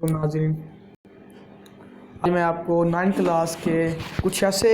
ناظرین، آج میں آپ کو 9 کلاس کے کچھ ایسے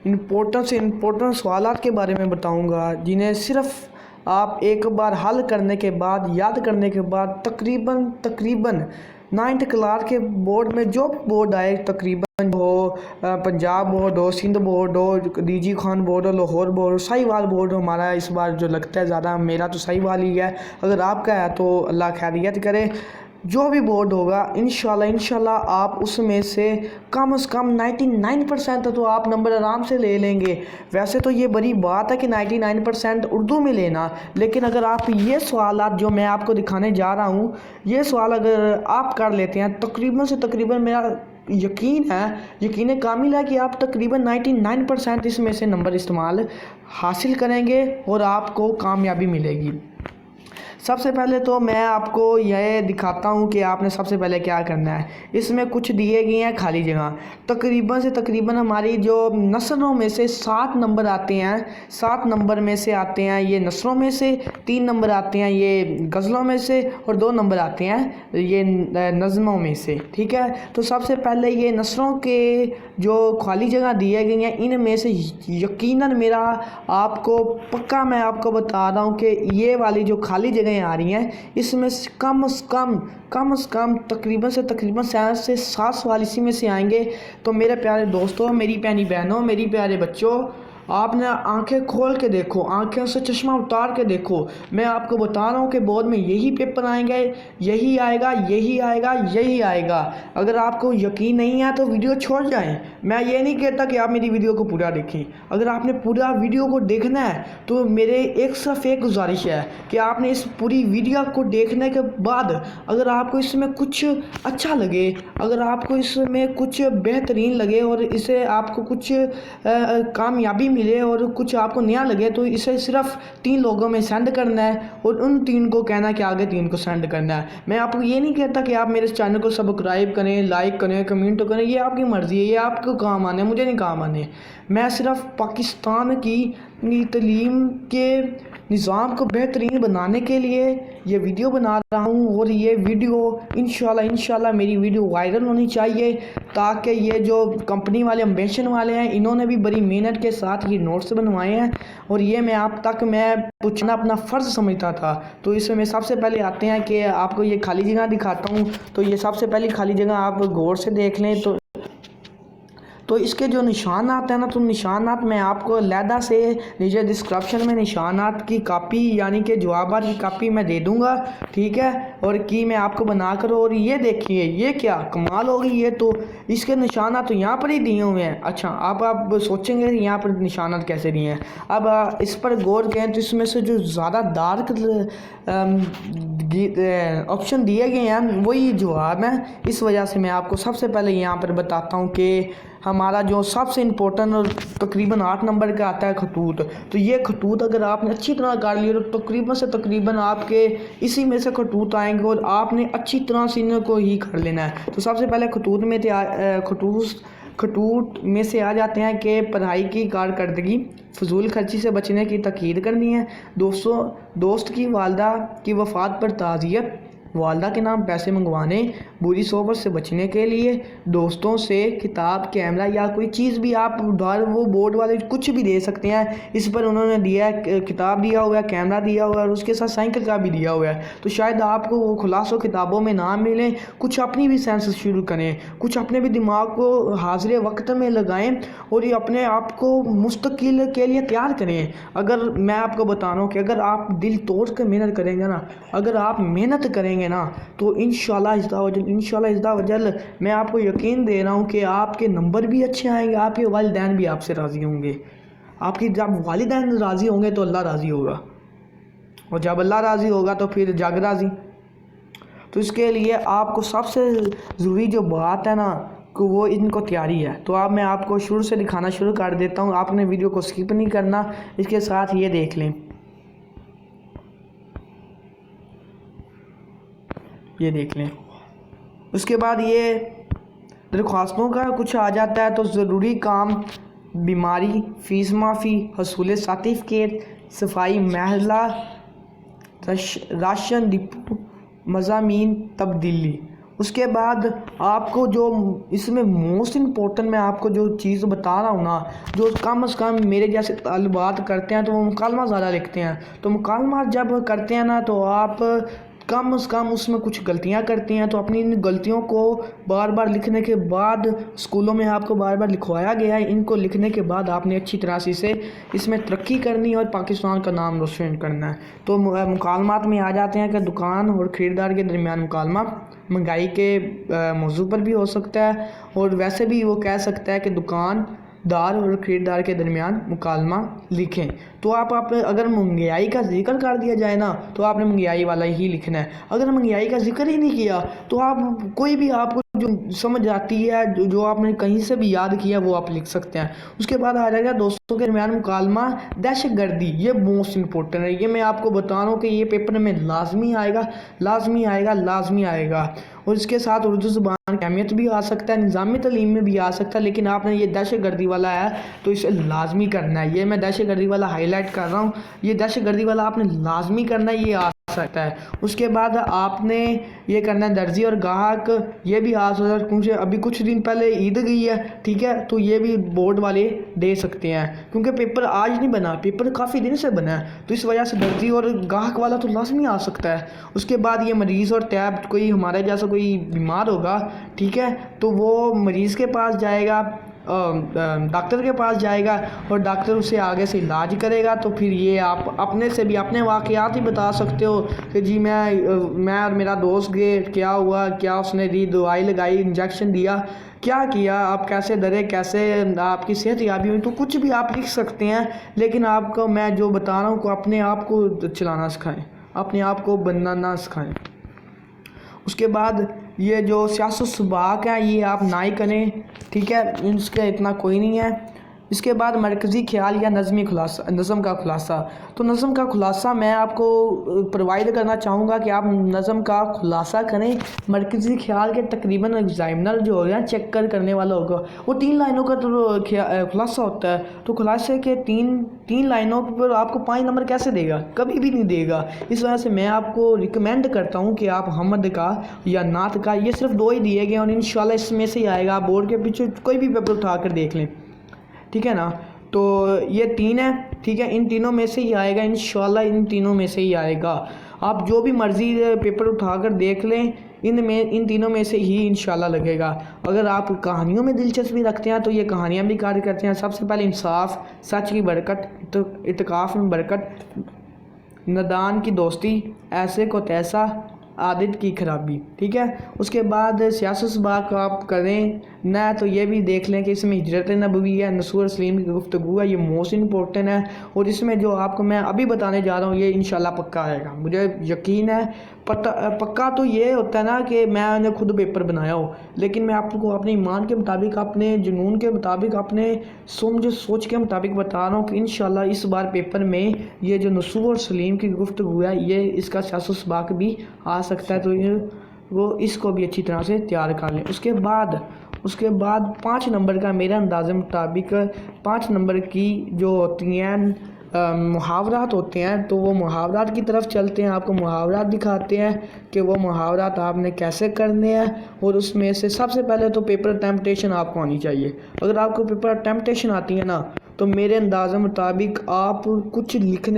امپورٹنٹ سوالات کے بارے میں بتاؤں گا جنہیں صرف آپ ایک بار حل کرنے کے بعد یاد کرنے کے بعد تقریباً 9 کلاس کے بورڈ میں جو بورڈ آئے تقریباً ہو، پنجاب بورڈ ہو، سندھ بورڈ ہو، ڈی جی خان بورڈ ہو، لاہور بورڈ ہو، ساہیوال بورڈ ہمارا اس بار جو لگتا ہے زیادہ، میرا تو ساہیوال ہی ہے، اگر آپ کا ہے تو اللہ خیریت کرے۔ جو بھی بورڈ ہوگا انشاءاللہ آپ اس میں سے کم از کم 99% تو آپ نمبر آرام سے لے لیں گے۔ ویسے تو یہ بڑی بات ہے کہ 99% اردو میں لینا، لیکن اگر آپ یہ سوالات جو میں آپ کو دکھانے جا رہا ہوں، یہ سوال اگر آپ کر لیتے ہیں تقریباً میرا یقین کامل ہے کہ آپ تقریباً 99% اس میں سے نمبر استعمال حاصل کریں گے اور آپ کو کامیابی ملے گی۔ سب سے پہلے تو میں آپ کو یہ دکھاتا ہوں کہ آپ نے سب سے پہلے کیا کرنا ہے۔ اس میں کچھ دیے گئے ہیں خالی جگہ، تقریباً ہماری جو نثروں میں سے 7 نمبر آتے ہیں، 7 نمبر میں سے آتے ہیں یہ نثروں میں سے، 3 نمبر آتے ہیں یہ غزلوں میں سے اور 2 نمبر آتے ہیں یہ نظموں میں سے، ٹھیک ہے۔ تو سب سے پہلے یہ نثروں کے جو خالی جگہ دیے گئی ہیں، ان میں سے یقیناً میں آپ کو بتا رہا ہوں کہ یہ والی جو خالی جگہیں آ رہی ہیں، اس میں سے کم از کم تقریباً 7 سوال اسی میں سے آئیں گے۔ تو میرے پیارے دوستوں، میری پیاری بہنوں، میری پیارے بچوں، آپ نے آنکھیں کھول کے دیکھو، آنکھوں سے چشمہ اتار کے دیکھو۔ میں آپ کو بتا رہا ہوں کہ بورڈ میں یہی پیپر آئیں گے، یہی آئے گا۔ اگر آپ کو یقین نہیں ہے تو ویڈیو چھوڑ جائیں۔ میں یہ نہیں کہتا کہ آپ میری ویڈیو کو پورا دیکھیں۔ اگر آپ نے پورا ویڈیو کو دیکھنا ہے تو میرے صرف ایک گزارش ہے کہ آپ نے اس پوری ویڈیو کو دیکھنے کے بعد اگر آپ کو اس میں کچھ اچھا لگے، اگر آپ کو اس میں کچھ بہترین لگے اور اسے آپ کو کچھ کامیابی ملے اور کچھ آپ کو نیا لگے، تو اسے صرف 3 لوگوں میں سینڈ کرنا ہے اور ان 3 کو کہنا ہے کہ آگے 3 کو سینڈ کرنا ہے۔ میں آپ کو یہ نہیں کہتا کہ آپ میرے چینل کو سبسکرائب کریں، لائک کریں، کمنٹ کریں، یہ آپ کی مرضی ہے، یہ آپ کو کام آنے، مجھے نہیں کام آنے۔ میں صرف پاکستان کی تعلیم کے نظام کو بہترین بنانے کے لیے یہ ویڈیو بنا رہا ہوں، اور یہ ویڈیو انشاءاللہ میری ویڈیو وائرل ہونی چاہیے، تاکہ یہ جو کمپنی والے امبیشن والے ہیں، انہوں نے بھی بڑی محنت کے ساتھ یہ نوٹس بنوائے ہیں اور یہ میں آپ تک میں پہنچانا اپنا فرض سمجھتا تھا۔ تو اس میں سب سے پہلے آتے ہیں کہ آپ کو یہ خالی جگہ دکھاتا ہوں۔ تو یہ سب سے پہلی خالی جگہ آپ غور سے دیکھ لیں تو اس کے جو نشانات ہیں نا، تو نشانات میں آپ کو علیحدہ سے نیچے ڈسکرپشن میں نشانات کی کاپی یعنی کہ جوابات کی کاپی میں دے دوں گا، ٹھیک ہے، اور میں آپ کو بنا کر، اور یہ دیکھیے یہ کیا کمال ہوگی، یہ تو اس کے نشانات تو یہاں پر ہی دیے ہوئے ہیں۔ اچھا، اب آپ سوچیں گے یہاں پر نشانات کیسے دیے ہیں۔ اب اس پر غور کریں تو اس میں سے جو زیادہ ڈارک آپشن دیے گئے ہیں وہی جواب ہیں۔ اس وجہ سے میں آپ کو سب سے پہلے یہاں پر بتاتا ہوں کہ ہمارا جو سب سے امپورٹنٹ اور تقریباً 8 نمبر کا آتا ہے خطوط۔ تو یہ خطوط اگر آپ نے اچھی طرح کر لیے تو تقریباً آپ کے اسی میں سے خطوط آئیں گے اور آپ نے اچھی طرح سے ان کو ہی کر لینا ہے۔ تو سب سے پہلے خطوط میں سے آ جاتے ہیں کہ پڑھائی کی کارکردگی، فضول خرچی سے بچنے کی تاکید کرنی ہے، دوست کی والدہ کی وفات پر تعزیت، والدہ کے نام پیسے منگوانے، بری صحبت سے بچنے کے لیے، دوستوں سے کتاب، کیمرہ یا کوئی چیز بھی آپ وہ بورڈ والے کچھ بھی دے سکتے ہیں۔ اس پر انہوں نے دیا ہے، کتاب دیا ہوا ہے، کیمرہ دیا ہوا ہے اور اس کے ساتھ سائیکل کا بھی دیا ہوا ہے۔ تو شاید آپ کو وہ خلاصوں کتابوں میں نہ ملیں، کچھ اپنی بھی سینس شروع کریں، کچھ اپنے بھی دماغ کو حاضر وقت میں لگائیں اور یہ اپنے آپ کو مستقل کے لیے تیار کریں۔ اگر میں آپ کو بتا رہا ہوں کہ اگر آپ دل توڑ کے محنت کریں گے نا، اگر آپ محنت کریں گے نا، تو انشاءاللہ عز و جل میں آپ کو یقین دے رہا ہوں کہ آپ کے نمبر بھی اچھے آئیں گے، آپ کے والدین بھی آپ سے راضی ہوں گے۔ آپ کی جب والدین راضی ہوں گے تو اللہ راضی ہوگا، اور جب اللہ راضی ہوگا تو پھر جگ راضی۔ تو اس کے لیے آپ کو سب سے ضروری جو بات ہے نا کہ وہ ان کو تیاری ہے۔ تو اب میں آپ کو شروع سے دکھانا شروع کر دیتا ہوں، آپ نے ویڈیو کو سکپ نہیں کرنا، اس کے ساتھ یہ دیکھ لیں، یہ دیکھ لیں۔ اس کے بعد یہ درخواستوں کا کچھ آ جاتا ہے، تو ضروری کام، بیماری، فیس معافی، حصول سرٹیفکیٹ، صفائی محلہ، راشن ڈپو، مضامین، تبدیلی۔ اس کے بعد آپ کو جو اس میں موسٹ امپورٹنٹ میں آپ کو جو چیز بتا رہا ہوں نا، جو کم از کم میرے جیسے طالبات کرتے ہیں تو وہ مکالمہ زیادہ لکھتے ہیں، تو مکالمہ جب کرتے ہیں نا تو آپ کم از کم اس میں کچھ غلطیاں کرتی ہیں، تو اپنی ان غلطیوں کو بار بار لکھنے کے بعد، اسکولوں میں آپ کو بار بار لکھوایا گیا ہے، ان کو لکھنے کے بعد آپ نے اچھی طرح سے اس میں ترقی کرنی ہے اور پاکستان کا نام روشن کرنا ہے۔ تو مکالمات میں آ جاتے ہیں کہ دکان اور خریدار کے درمیان مکالمہ مہنگائی کے موضوع پر بھی ہو سکتا ہے، اور ویسے بھی وہ کہہ سکتا ہے کہ دکان دار اور خریدار کے درمیان مکالمہ لکھیں۔ تو آپ اگر مہنگائی کا ذکر کر دیا جائے نا تو آپ نے مہنگائی والا ہی لکھنا ہے، اگر مہنگائی کا ذکر ہی نہیں کیا تو آپ کوئی بھی آپ کو جو سمجھ آتی ہے، جو آپ نے کہیں سے بھی یاد کیا وہ آپ لکھ سکتے ہیں۔ اس کے بعد آ جائے گا دوستوں کے درمیان مکالمہ دہشت گردی، یہ موسٹ امپورٹنٹ ہے، یہ میں آپ کو بتا رہا ہوں کہ یہ پیپر میں لازمی آئے گا، لازمی آئے گا، لازمی آئے گا۔ اور اس کے ساتھ اردو زبان کی اہمیت بھی آ سکتا ہے، نظامی تعلیم میں بھی آ سکتا ہے، لیکن آپ نے یہ دہشت گردی والا ہے تو اسے لازمی کرنا ہے، یہ میں دہشت گردی والا ہائی لائٹ کر رہا ہوں، یہ دہشت گردی والا آپ نے لازمی کرنا ہے، یہ آ سکتا ہے۔ اس کے بعد آپ نے یہ کرنا ہے درزی اور گاہک، یہ بھی آ سکتا ہے کیونکہ ابھی کچھ دن پہلے عید گئی ہے، ٹھیک ہے، تو یہ بھی بورڈ والے دے سکتے ہیں کیونکہ پیپر آج نہیں بنا، پیپر کافی دن سے بنا ہے، تو اس وجہ سے درزی اور گاہک والا تو لازمی آ سکتا ہے۔ اس کے بعد یہ مریض اور طبیب، کوئی ہمارے جیسا کوئی بیمار ہوگا، ٹھیک ہے، تو وہ مریض کے پاس جائے گا، ڈاکٹر کے پاس جائے گا اور ڈاکٹر اسے آگے سے علاج کرے گا، تو پھر یہ آپ اپنے سے بھی اپنے واقعات ہی بتا سکتے ہو کہ جی میں اور میرا دوست گئے، کیا ہوا، کیا اس نے دی، دوائی لگائی، انجیکشن دیا، کیا کیا، آپ کیسے ڈرے، کیسے آپ کی صحت یابی ہوئی، تو کچھ بھی آپ لکھ سکتے ہیں، لیکن آپ کو میں جو بتا رہا ہوں کہ اپنے آپ کو چلانا سکھائیں، اپنے آپ کو بنانا سکھائیں۔ اس کے بعد یہ جو سیاست و سباق ہیں یہ آپ نہ ہی کریں، ٹھیک ہے، اس کا اتنا کوئی نہیں ہے۔ اس کے بعد مرکزی خیال یا نظم کا خلاصہ، تو نظم کا خلاصہ میں آپ کو پرووائڈ کرنا چاہوں گا کہ آپ نظم کا خلاصہ کریں۔ مرکزی خیال کے تقریباً ایگزامنر جو ہوگا چیک کرنے والا ہوگا، وہ 3 لائنوں کا تو خلاصہ ہوتا ہے، تو خلاصے کے 3 لائنوں پر آپ کو 5 نمبر کیسے دے گا، کبھی بھی نہیں دے گا۔ اس وجہ سے میں آپ کو ریکمینڈ کرتا ہوں کہ آپ حمد کا یا نعت کا، یہ صرف 2 ہی دیے گئے اور انشاءاللہ اس میں سے ہی آئے گا، آپ بورڈ کے پیچھے کوئی بھی پیپر اٹھا کر دیکھ لیں، ٹھیک ہے نا، تو یہ 3 ہے، ٹھیک ہے، ان تینوں میں سے ہی آئے گا انشاءاللہ، ان تینوں میں سے ہی آئے گا، آپ جو بھی مرضی پیپر اٹھا کر دیکھ لیں، ان تینوں میں سے ہی انشاءاللہ لگے گا۔ اگر آپ کہانیوں میں دلچسپی رکھتے ہیں تو یہ کہانیاں بھی کار کرتے ہیں، سب سے پہلے انصاف، سچ کی برکت، اتقاف میں برکت، ندان کی دوستی، ایسے کو تیسا، عادت کی خرابی، ٹھیک ہے۔ اس کے بعد سیاست و سباق آپ کریں نہ تو یہ بھی دیکھ لیں کہ اس میں ہجرت نبوی ہے، نصور سلیم کی گفتگو ہے، یہ موسٹ امپورٹنٹ ہے، اور اس میں جو آپ کو میں ابھی بتانے جا رہا ہوں یہ انشاءاللہ پکا آئے گا، مجھے یقین ہے۔ پکا تو یہ ہوتا ہے نا کہ میں نے خود پیپر بنایا ہو، لیکن میں آپ کو اپنے ایمان کے مطابق، اپنے جنون کے مطابق، اپنے سوچ کے مطابق بتا رہا ہوں کہ انشاءاللہ اس بار پیپر میں یہ جو نصور سلیم کی گفتگو ہے یہ اس کا سیاست و سباق بھی آ سکتا ہے، تو وہ اس کو بھی اچھی طرح سے تیار کر لیں۔ اس کے بعد 5 نمبر کا میرے اندازے مطابق 5 نمبر کی جو ہوتی ہیں محاورات ہوتے ہیں، تو وہ محاورات کی طرف چلتے ہیں، آپ کو محاورات دکھاتے ہیں کہ وہ محاورات آپ نے کیسے کرنے ہیں، اور اس میں سے سب سے پہلے تو پیپر ٹیمپٹیشن آپ کو آنی چاہیے۔ اگر آپ کو پیپر ٹیمپٹیشن آتی ہے نا تو میرے اندازے مطابق آپ کچھ لکھیں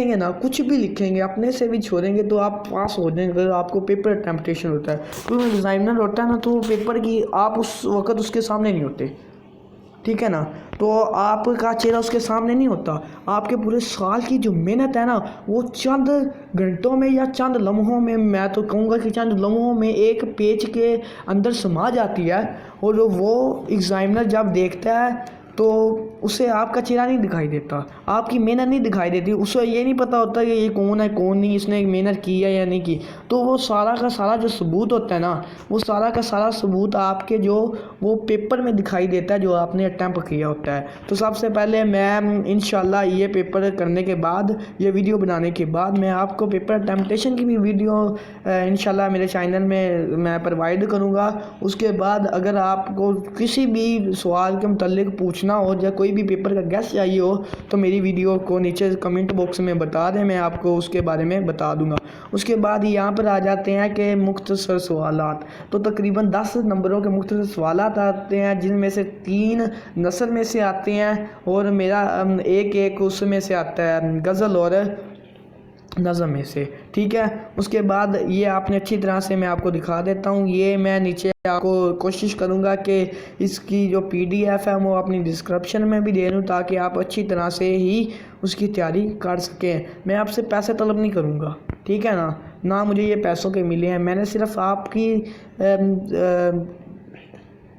گے نا، کچھ بھی لکھیں گے، اپنے سے بھی چھوڑیں گے تو آپ پاس ہو جائیں گے۔ اگر آپ کو پیپر ٹیمپٹیشن ہوتا ہے، کیونکہ ایگزامنر ہوتا ہے نا تو پیپر کی آپ اس وقت اس کے سامنے نہیں ہوتے، ٹھیک ہے نا، تو آپ کا چہرہ اس کے سامنے نہیں ہوتا، آپ کے پورے سال کی جو محنت ہے نا وہ چند گھنٹوں میں یا چند لمحوں میں تو کہوں گا کہ چند لمحوں میں ایک پیج کے اندر سما جاتی ہے، اور وہ ایگزامنر جب دیکھتا ہے تو اسے آپ کا چہرہ نہیں دکھائی دیتا، آپ کی محنت نہیں دکھائی دیتی، اسے یہ نہیں پتہ ہوتا کہ یہ کون ہے کون نہیں، اس نے محنت کی ہے یا نہیں کی، تو وہ سارا کا سارا جو ثبوت ہوتا ہے نا، وہ سارا کا سارا ثبوت آپ کے جو وہ پیپر میں دکھائی دیتا ہے جو آپ نے اٹیمپٹ کیا ہوتا ہے۔ تو سب سے پہلے میں انشاءاللہ یہ پیپر کرنے کے بعد، یہ ویڈیو بنانے کے بعد میں آپ کو پیپر ٹیمپٹیشن کی بھی ویڈیو انشاءاللہ میرے چینل میں پرووائڈ کروں گا۔ اس کے بعد اگر آپ کو کسی بھی سوال کے متعلق پوچھنا ہو یا کوئی بھی پیپر کا گیس چاہیے ہو تو میری ویڈیو کو نیچے کمنٹ باکس میں بتا دیں، میں آپ کو اس کے بارے میں بتا دوں گا۔ اس کے بعد یہاں پر آ جاتے ہیں کہ مختصر سوالات، تو تقریباً 10 نمبروں کے مختصر سوالات آتے ہیں، جن میں سے 3 نثر میں سے آتے ہیں اور میرا ایک اس میں سے آتا ہے غزل اور نظم میں سے، ٹھیک ہے۔ اس کے بعد یہ آپ نے اچھی طرح سے میں آپ کو دکھا دیتا ہوں، یہ میں نیچے آپ کو کوشش کروں گا کہ اس کی جو PDF ہے وہ اپنی ڈسکرپشن میں بھی دے دوں، تاکہ آپ اچھی طرح سے ہی اس کی تیاری کر سکیں۔ میں آپ سے پیسے طلب نہیں کروں گا، ٹھیک ہے نا، نہ مجھے یہ پیسوں کے ملے ہیں، میں نے صرف آپ کی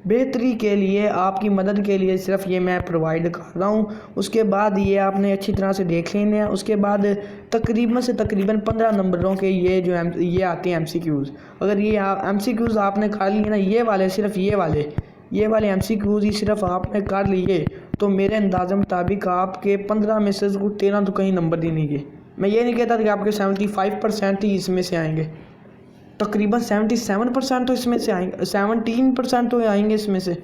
بہتری کے لیے، آپ کی مدد کے لیے صرف یہ میں پرووائڈ کر رہا ہوں۔ اس کے بعد یہ آپ نے اچھی طرح سے دیکھ لینے ہیں۔ اس کے بعد تقریباً 15 نمبروں کے یہ آتے ہیں MCQs۔ اگر یہ MCQs آپ نے کر لیے نا، یہ والے MCQs ہی صرف آپ نے کر لیے، تو میرے اندازے مطابق آپ کے 15 میں سے 13 تو کہیں نمبر دیں گے۔ میں یہ نہیں کہتا کہ آپ کے 75% ہی اس میں سے آئیں گے، تقریباً 77% تو اس میں سے آئیں گے، 17% تو آئیں گے اس میں سے۔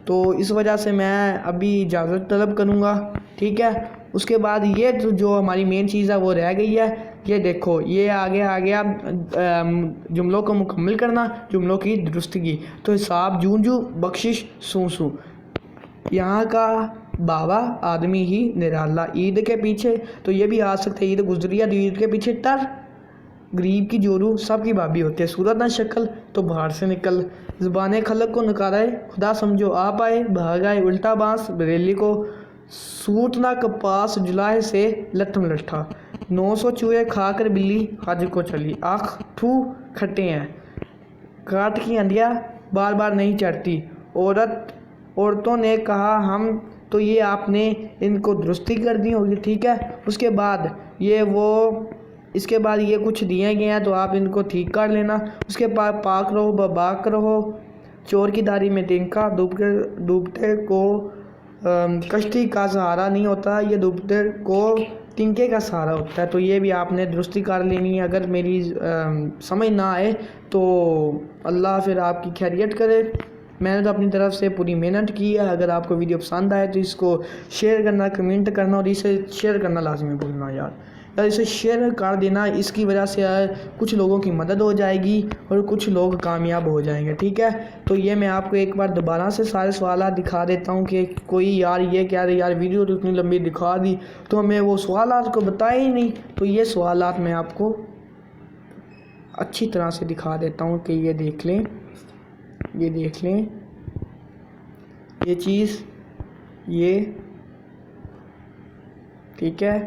تو اس وجہ سے میں ابھی اجازت طلب کروں گا، ٹھیک ہے۔ اس کے بعد یہ جو ہماری مین چیز ہے وہ رہ گئی ہے، یہ دیکھو یہ آ گیا جملوں کو مکمل کرنا، جملوں کی درستگی۔ تو حساب جوں جوں، بخشش سوں سوں، یہاں کا بابا آدمی ہی نرالا، عید کے پیچھے تو یہ بھی آ سکتے، عید گزری ہے تو عید کے پیچھے ٹر، غریب کی جورو سب کی بابی ہوتی ہے، صورت نہ شکل تو باہر سے نکل، زبان خلق کو نکارائے خدا سمجھو آپ آئے، بھاگ آئے الٹا بانس بریلی کو، سوٹ نہ کپاس جلائے سے لٹھم لٹھا، 900 چوہے کھا کر بلی حج کو چلی، آنکھ ٹھو کھٹے ہیں، کاٹ کی انڈیا بار بار نہیں چڑھتی، عورتوں نے کہا ہم، تو یہ آپ نے ان کو درستی کر دی ہوگی، ٹھیک ہے۔ اس کے بعد یہ کچھ دیے گئے ہیں تو آپ ان کو ٹھیک کر لینا۔ اس کے بعد پاک رہو باک رہو، چور کی داری میں تنکا، ڈوبتے کو کشتی کا سہارا نہیں ہوتا، یہ ڈوبتے کو تنکے کا سہارا ہوتا ہے، تو یہ بھی آپ نے درستی کر لینی ہے۔ اگر میری سمجھ نہ آئے تو اللہ پھر آپ کی خیریت کرے، میں نے تو اپنی طرف سے پوری محنت کی ہے۔ اگر آپ کو ویڈیو پسند آئے تو اس کو شیئر کرنا، کمنٹ کرنا، اور اسے شیئر کرنا لازمی بھولنا یار، اسے شیئر کر دینا، اس کی وجہ سے کچھ لوگوں کی مدد ہو جائے گی اور کچھ لوگ کامیاب ہو جائیں گے، ٹھیک ہے۔ تو یہ میں آپ کو ایک بار دوبارہ سے سارے سوالات دکھا دیتا ہوں کہ کوئی یار یہ کہہ رہے یار ویڈیو تو اتنی لمبی دکھا دی تو ہمیں وہ سوالات کو بتائے ہی نہیں، تو یہ سوالات میں آپ کو اچھی طرح سے دکھا دیتا ہوں کہ یہ دیکھ لیں یہ چیز، یہ ٹھیک ہے،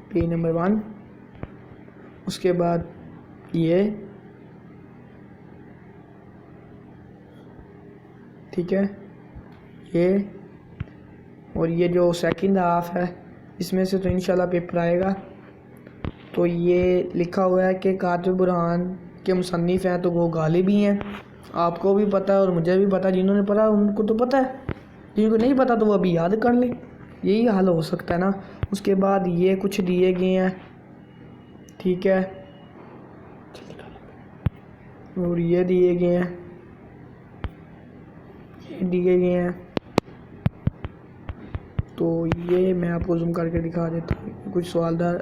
پیج نمبر 1، اس کے بعد یہ ٹھیک ہے، یہ اور یہ جو سیکنڈ ہاف ہے اس میں سے تو انشاءاللہ پیپر آئے گا۔ تو یہ لکھا ہوا ہے کہ کاتب برہان کے مصنف ہیں تو وہ غالب ہی ہیں، آپ کو بھی پتہ ہے اور مجھے بھی پتہ، جنہوں نے پڑھا ان کو تو پتہ ہے، جن کو نہیں پتہ تو وہ ابھی یاد کر لیں، یہی حل ہو سکتا ہے نا۔ اس کے بعد یہ کچھ دیے گئے ہیں، ٹھیک ہے، اور یہ دیے گئے ہیں، تو یہ میں آپ کو زوم کر کے دکھا دیتا ہوں، کچھ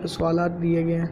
سوالات دیے گئے ہیں۔